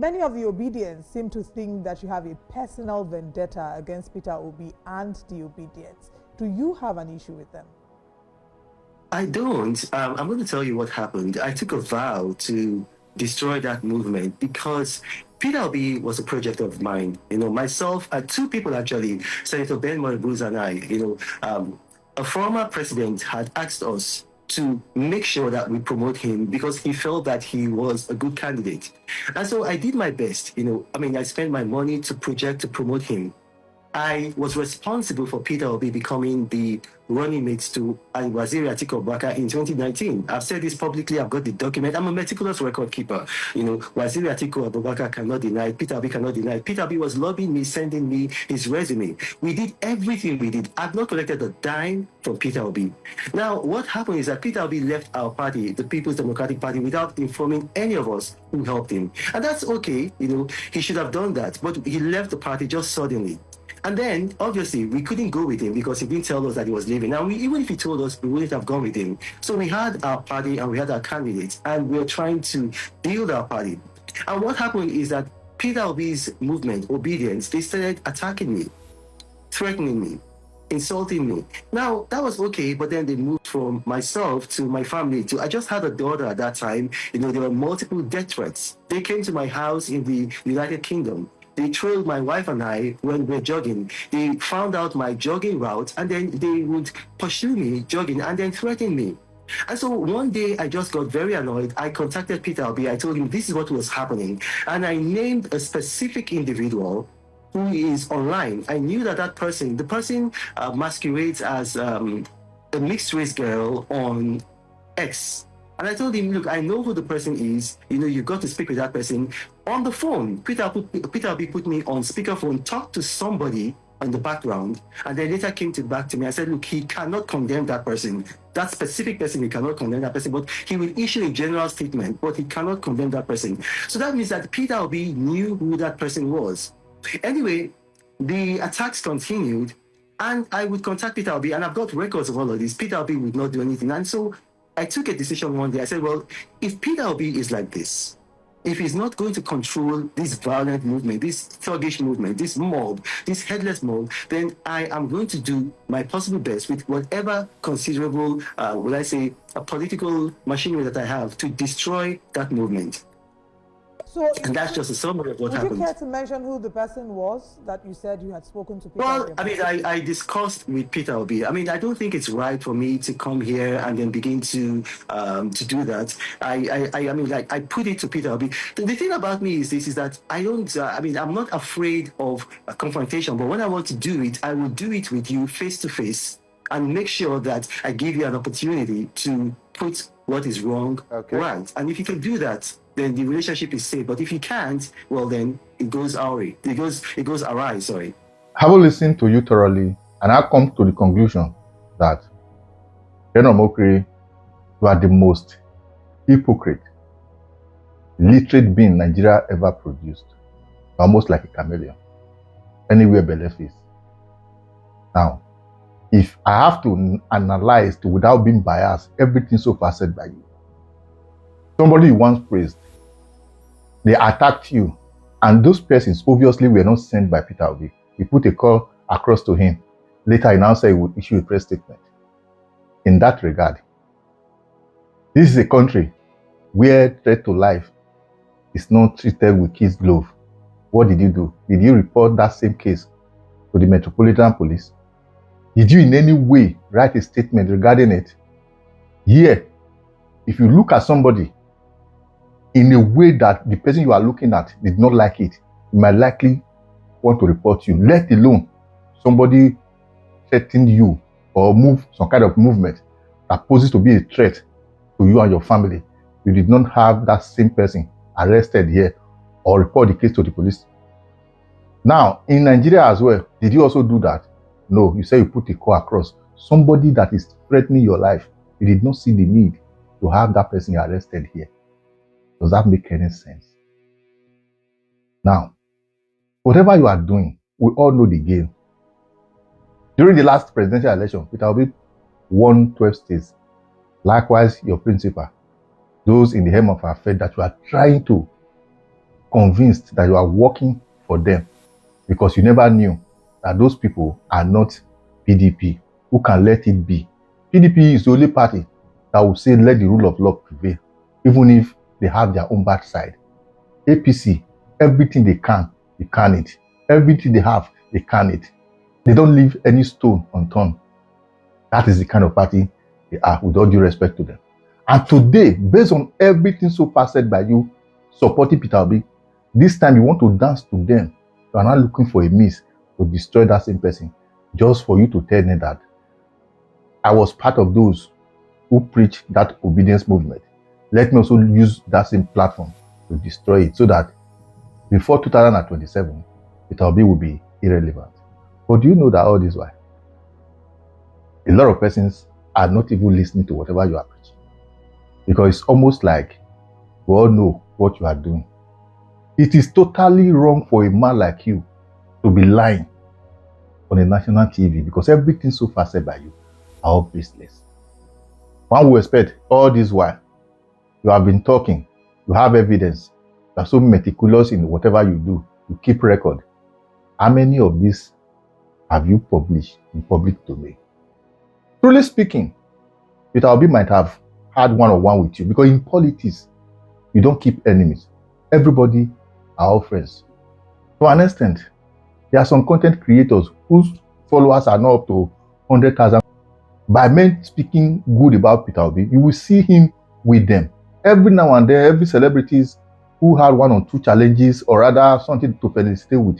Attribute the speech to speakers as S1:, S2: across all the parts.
S1: Many of the obedience seem to think that you have a personal vendetta against Peter Obi and the obedience. Do you have an issue with them?
S2: I don't. I'm going to tell you what happened. I took a vow to destroy that movement because Peter Obi was a project of mine. Myself and two people actually, Senator Ben Moribuz and I. A former president had asked us to make sure that we promote him because he felt that he was a good candidate. And so I did my best. I spent my money to promote him. I was responsible for Peter Obi becoming the running mate to Waziri Atiku Abubakar in 2019. I've said this publicly. I've got the document. I'm a meticulous record keeper. Waziri Atiku Abubakar cannot deny it. Peter Obi cannot deny it. Peter Obi was lobbying me, sending me his resume. We did everything we did. I've not collected a dime from Peter Obi. Now, what happened is that Peter Obi left our party, the People's Democratic Party, without informing any of us who helped him. And that's okay. He should have done that. But he left the party just suddenly. And then, obviously, we couldn't go with him because he didn't tell us that he was leaving. Now, even if he told us, we wouldn't have gone with him. So we had our party and we had our candidates, and we were trying to build our party. And what happened is that Peter Obi's movement, Obedience, they started attacking me, threatening me, insulting me. Now, that was okay, but then they moved from myself to my family. I just had a daughter at that time. There were multiple death threats. They came to my house in the United Kingdom. They trailed my wife and I when we were jogging. They found out my jogging route, and then they would pursue me jogging and then threaten me. And so one day I just got very annoyed. I contacted Peter Obi. I told him this is what was happening. And I named a specific individual who is online. I knew that the person masquerades as a mixed race girl on X. And I told him, look, I know who the person is. You've got to speak with that person on the phone. Peter Obi put me on speakerphone, talked to somebody in the background, and then later came back to me. I said, look, he cannot condemn that person. That specific person, he cannot condemn that person, but he will issue a general statement, but he cannot condemn that person. So that means that Peter Obi knew who that person was. Anyway, the attacks continued, and I would contact Peter Obi, and I've got records of all of this. Peter Obi would not do anything. And so I took a decision one day. I said, well, if Peter Obi is like this, if he's not going to control this violent movement, this thuggish movement, this mob, this headless mob, then I am going to do my possible best with whatever considerable, a political machinery that I have to destroy that movement. And that's just a summary of what happened.
S1: Would you care to mention who the person was that you said you had spoken to?
S2: Well, I discussed with Peter Obi. I don't think it's right for me to come here and then begin to do that. I put it to Peter Obi. The thing about me is this: is that I don't. I'm not afraid of a confrontation. But when I want to do it, I will do it with you face to face and make sure that I give you an opportunity to put what is wrong right. And if you can do that, then the relationship is safe. But if you can't, well, then it goes awry. It goes awry, sorry.
S3: Having listened to you thoroughly, and I come to the conclusion that, Reno omokri, you are the most hypocrite, literate being Nigeria ever produced. Almost like a chameleon. Anywhere belly face. Now, if I have to analyze without being biased everything so far said by you, somebody you once praised, they attacked you, and those persons obviously were not sent by Peter Obi. You put a call across to him. Later, he now said he would issue a press statement. In that regard, this is a country where threat to life is not treated with kid's glove. What did you do? Did you report that same case to the Metropolitan Police? Did you in any way write a statement regarding it? Here, if you look at somebody in a way that the person you are looking at did not like it, you might likely want to report you, let alone somebody threatened you or move some kind of movement that poses to be a threat to you and your family. You did not have that same person arrested here or report the case to the police. Now, in Nigeria as well, did you also do that? No, you say you put a call across. Somebody that is threatening your life, you did not see the need to have that person arrested here. Does that make any sense? Now, whatever you are doing, we all know the game. During the last presidential election, Peter Obi won 12 states. Likewise, your principal, those in the hem of our faith that you are trying to convinced that you are working for them because you never knew that those people are not PDP who can let it be. PDP is the only party that will say let the rule of law prevail, even if they have their own bad side. APC, everything they can it. Everything they have, they can it. They don't leave any stone unturned. That is the kind of party they are, with all due respect to them. And today, based on everything so far said by you, supporting Peter Obi, this time you want to dance to them. You are not looking for a means to destroy that same person, just for you to tell them that I was part of those who preached that obedience movement. Let me also use that same platform to destroy it, so that before 2027, Peter Obi will be irrelevant. But do you know that all this while, a lot of persons are not even listening to whatever you are preaching? Because it's almost like we all know what you are doing. It is totally wrong for a man like you to be lying on a national TV, because everything so far said by you are all baseless. One will expect all this while you have been talking, you have evidence, you are so meticulous in whatever you do, you keep record. How many of these have you published in public domain? Truly speaking, Peter Obi might have had one-on-one with you, because in politics, you don't keep enemies. Everybody are all friends. To an extent, there are some content creators whose followers are not up to 100,000. By men speaking good about Peter Obi, you will see him with them. Every now and then, every celebrities who had one or two challenges, or rather something to felicitate with,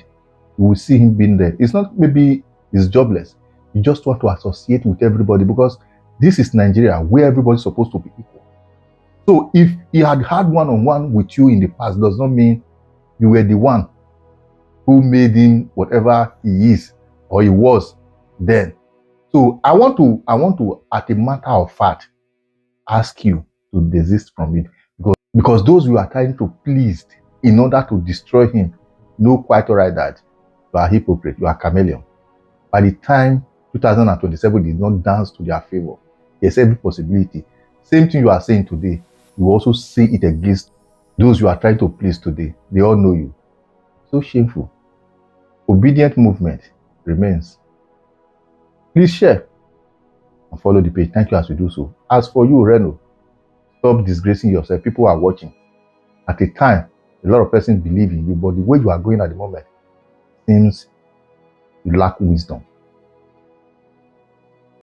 S3: you will see him being there. It's not maybe he's jobless. You just want to associate with everybody, because this is Nigeria, where everybody's supposed to be equal. So if he had had one-on-one with you in the past, does not mean you were the one who made him whatever he is or he was then. So I want to, at a matter of fact, ask you to desist from it, because those you are trying to please in order to destroy him know quite all right that you are a hypocrite, you are a chameleon. By the time 2027 did not dance to their favor, there's every possibility. Same thing you are saying today, you also say it against those you are trying to please today. They all know you. So shameful. Obedient movement remains. Please share and follow the page. Thank you as you do so. As for you, Reno, stop disgracing yourself. People are watching. At a time, a lot of persons believe in you, but the way you are going at the moment seems you lack wisdom.